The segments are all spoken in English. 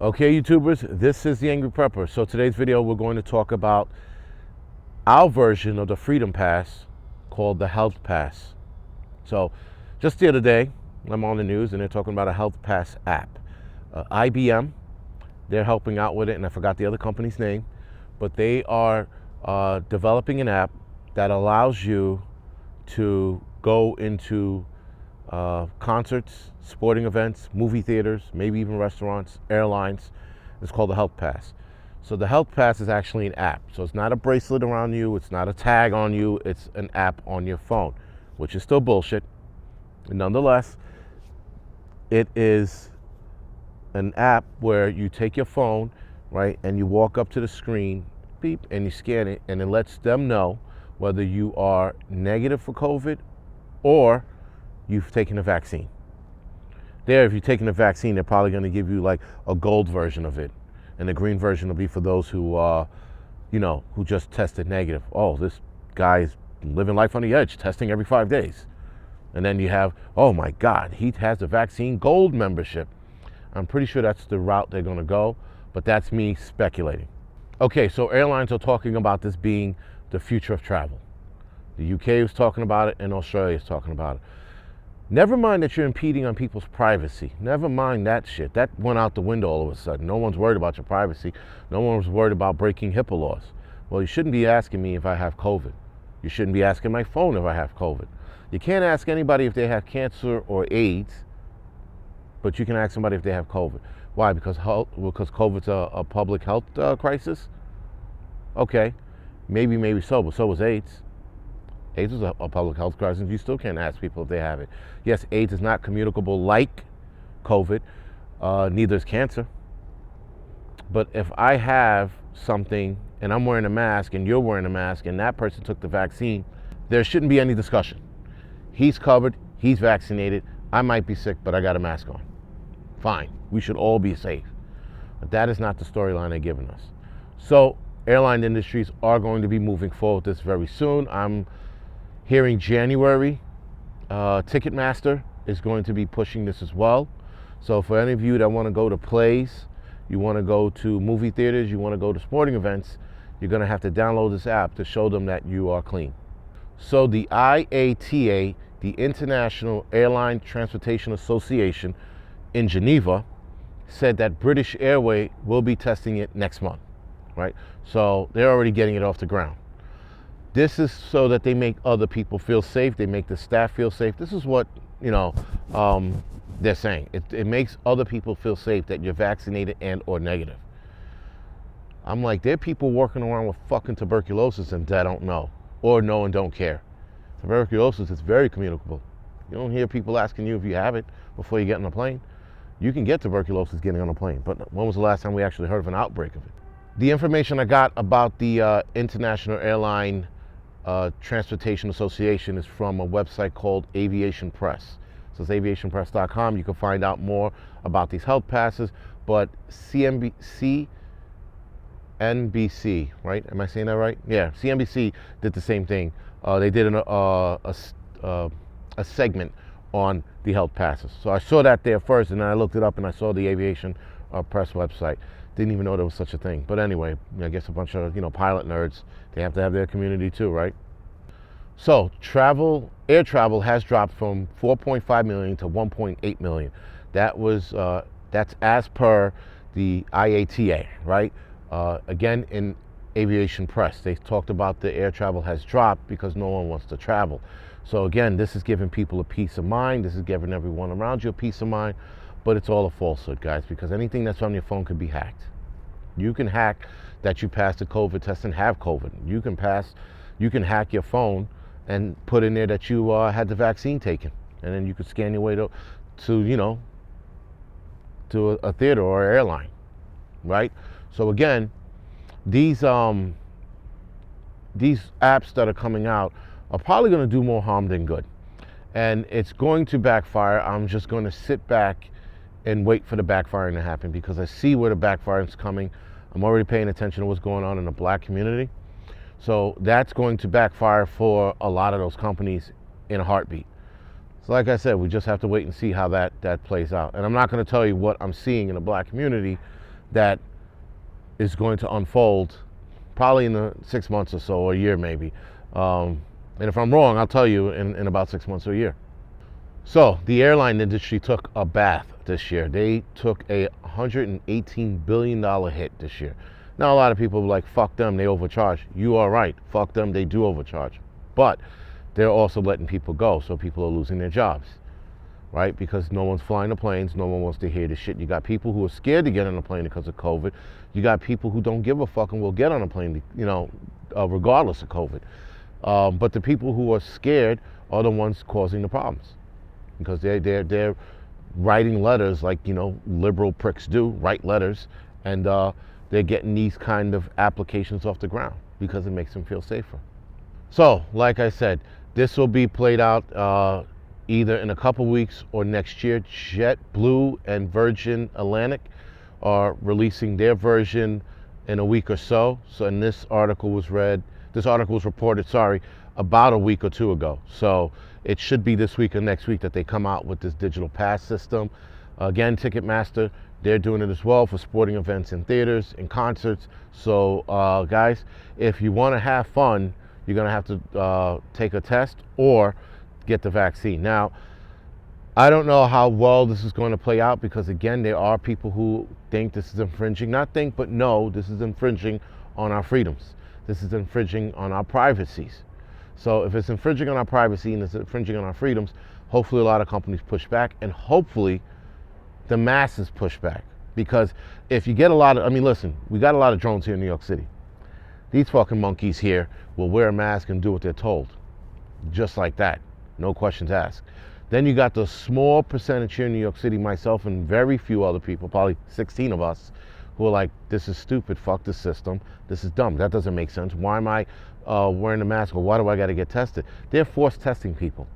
Okay, YouTubers, this is the Angryprepper. So today's video, we're going to talk about our version of the Freedom Pass called the Health Pass. So just the other day, I'm on the news and they're talking about a Health Pass app. IBM, they're helping out with it, and I forgot the other company's name, but they are developing an app that allows you to go into concerts, sporting events, movie theaters, maybe even restaurants, airlines. It's called the Health Pass. So the Health Pass is actually an app. So it's not a bracelet around you, it's not a tag on you, it's an app on your phone, which is still bullshit. Nonetheless, it is an app where you take your phone, right, and you walk up to the screen, beep, and you scan it, and it lets them know whether you are negative for COVID or you've taken a vaccine. There, if you're taking a vaccine, they're probably going to give you like a gold version of it, and the green version will be for those who, who just tested negative. Oh, this guy's living life on the edge, testing every 5 days. And then you have, oh my God, he has the vaccine gold membership. I'm pretty sure that's the route they're going to go, but that's me speculating. Okay, so airlines are talking about this being the future of travel. The UK is talking about it, and Australia is talking about it. Never mind that you're impeding on people's privacy. Never mind that shit. That went out the window all of a sudden. No one's worried about your privacy. No one's worried about breaking HIPAA laws. Well, you shouldn't be asking me if I have COVID. You shouldn't be asking my phone if I have COVID. You can't ask anybody if they have cancer or AIDS, but you can ask somebody if they have COVID. Why? Because COVID's a public health crisis? Okay, maybe so, but so was AIDS. AIDS is a public health crisis. You still can't ask people if they have it. Yes, AIDS is not communicable like COVID. Neither is cancer. But if I have something and I'm wearing a mask and you're wearing a mask and that person took the vaccine, there shouldn't be any discussion. He's covered, he's vaccinated, I might be sick, but I got a mask on. Fine, we should all be safe. But that is not the storyline they're giving us. So airline industries are going to be moving forward with this very soon. I'm hearing January. Ticketmaster is going to be pushing this as well. So for any of you that want to go to plays, you want to go to movie theaters, you want to go to sporting events, you're going to have to download this app to show them that you are clean. So the IATA, the International Airline Transportation Association in Geneva, said that British Airways will be testing it next month, right? So they're already getting it off the ground. This is so that they make other people feel safe. They make the staff feel safe. This is what, they're saying. It makes other people feel safe that you're vaccinated and or negative. I'm like, there are people working around with fucking tuberculosis and they don't know, or know and don't care. Tuberculosis is very communicable. You don't hear people asking you if you have it before you get on a plane. You can get tuberculosis getting on a plane, but when was the last time we actually heard of an outbreak of it? The information I got about the International Airline Transportation Association is from a website called Aviation Press. So it's aviationpress.com. You can find out more about these health passes, but CNBC, right? Am I saying that right? Yeah, CNBC did the same thing. They did a segment on the health passes. So I saw that there first, and then I looked it up and I saw the Aviation Press website. Didn't even know there was such a thing. But anyway, I guess a bunch of pilot nerds, they have to have their community too, right? So air travel has dropped from 4.5 million to 1.8 million. That's as per the IATA, right? Again, in Aviation Press, they talked about the air travel has dropped because no one wants to travel. So again, this is giving people a peace of mind. This is giving everyone around you a peace of mind. But it's all a falsehood, guys, because anything that's on your phone could be hacked. You can hack that you passed the COVID test and have COVID. You can hack your phone and put in there that you had the vaccine taken, and then you could scan your way to a theater or an airline, right? So again, these apps that are coming out are probably going to do more harm than good, and it's going to backfire. I'm just going to sit back and wait for the backfiring to happen, because I see where the backfiring is coming. I'm already paying attention to what's going on in the black community. So that's going to backfire for a lot of those companies in a heartbeat. So like I said, we just have to wait and see how that plays out. And I'm not going to tell you what I'm seeing in the black community that is going to unfold probably in the 6 months or so, or a year maybe. And if I'm wrong, I'll tell you in about 6 months or a year. So the airline industry took a bath this year. They took a $118 billion hit this year. Now a lot of people are like, fuck them, they overcharge. You are right, fuck them, they do overcharge. But they're also letting people go, so people are losing their jobs, right? Because no one's flying the planes, no one wants to hear the shit. You got people who are scared to get on a plane because of COVID. You got people who don't give a fuck and will get on a plane, regardless of COVID. But the people who are scared are the ones causing the problems, because they're writing letters like, liberal pricks do, write letters, and they're getting these kind of applications off the ground because it makes them feel safer. So, like I said, this will be played out either in a couple weeks or next year. JetBlue and Virgin Atlantic are releasing their version in a week or so. And this article was reported, about a week or two ago. So it should be this week or next week that they come out with this digital pass system. Again, Ticketmaster, they're doing it as well for sporting events in theaters and concerts. So guys, if you want to have fun, you're going to have to take a test or get the vaccine. Now, I don't know how well this is going to play out, because again, there are people who think this is infringing, not think, but no, this is infringing on our freedoms. This is infringing on our privacies. So if it's infringing on our privacy and it's infringing on our freedoms, hopefully a lot of companies push back, and hopefully the masses push back. Because if you get listen, we got a lot of drones here in New York City. These fucking monkeys here will wear a mask and do what they're told. Just like that. No questions asked. Then you got the small percentage here in New York City, myself and very few other people, probably 16 of us, who are like, this is stupid, fuck this system, this is dumb, that doesn't make sense. Why am I wearing a mask, or why do I gotta get tested? They're forced testing people.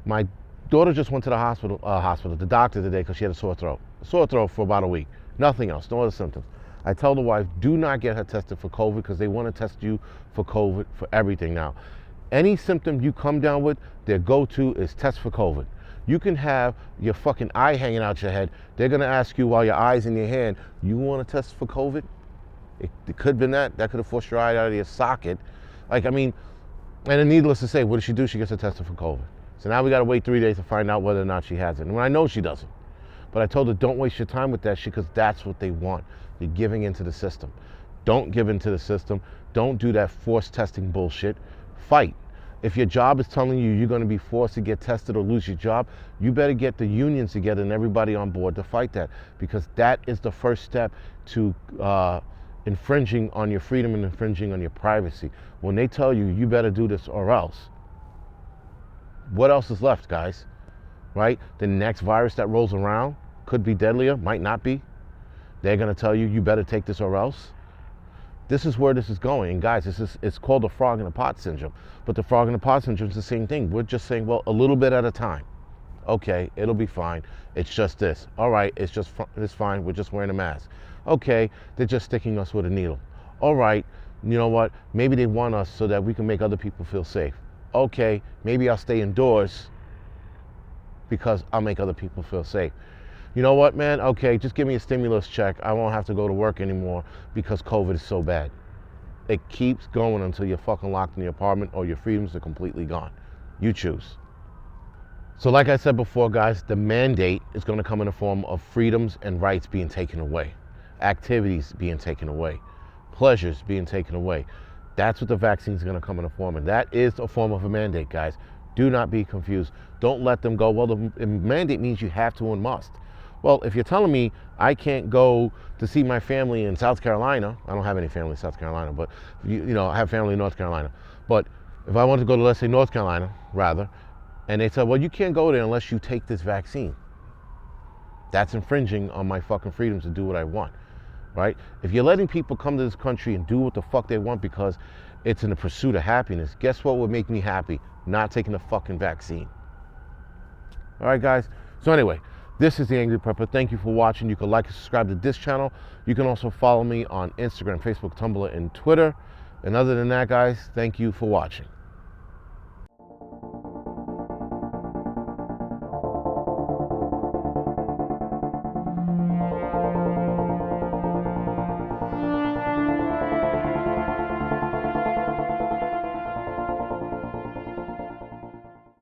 My daughter just went to the hospital, the doctor today, because she had a sore throat for about a week. Nothing else, no other symptoms. I tell the wife, do not get her tested for COVID, because they want to test you for COVID for everything now. Any symptom you come down with, their go-to is test for COVID. You can have your fucking eye hanging out your head. They're going to ask you while your eye's in your hand, you want to test for COVID? It could have been that. That could have forced your eye out of your socket. And then needless to say, what does she do? She gets her tested for COVID. So now we got to wait 3 days to find out whether or not she has it. And I know she doesn't. But I told her, don't waste your time with that shit, because that's what they want. You're giving into the system. Don't give into the system. Don't do that forced testing bullshit. Fight. If your job is telling you you're going to be forced to get tested or lose your job, you better get the unions together and everybody on board to fight that, because that is the first step to infringing on your freedom and infringing on your privacy. When they tell you, you better do this or else, what else is left, guys? Right? The next virus that rolls around could be deadlier, might not be. They're going to tell you, you better take this or else. This is where this is going. And guys, it's called the frog in the pot syndrome. But the frog in the pot syndrome is the same thing. We're just saying, well, a little bit at a time. Okay, it'll be fine. It's just this. All right, it's fine. We're just wearing a mask. Okay, they're just sticking us with a needle. All right, you know what? Maybe they want us so that we can make other people feel safe. Okay, maybe I'll stay indoors because I'll make other people feel safe. You know what, man? Okay, just give me a stimulus check. I won't have to go to work anymore because COVID is so bad. It keeps going until you're fucking locked in your apartment or your freedoms are completely gone. You choose. So like I said before, guys, the mandate is going to come in the form of freedoms and rights being taken away, activities being taken away, pleasures being taken away. That's what the vaccine is going to come in the form, and that is a form of a mandate, guys. Do not be confused. Don't let them go, well, the mandate means you have to and must. Well, if you're telling me I can't go to see my family in South Carolina, I don't have any family in South Carolina, but I have family in North Carolina. But if I want to go to, let's say, North Carolina, rather, and they said, well, you can't go there unless you take this vaccine. That's infringing on my fucking freedoms to do what I want, right? If you're letting people come to this country and do what the fuck they want because it's in the pursuit of happiness, guess what would make me happy? Not taking the fucking vaccine. All right, guys. So anyway, this is the Angryprepper. Thank you for watching. You can like and subscribe to this channel. You can also follow me on Instagram, Facebook, Tumblr, and Twitter. And other than that, guys, thank you for watching.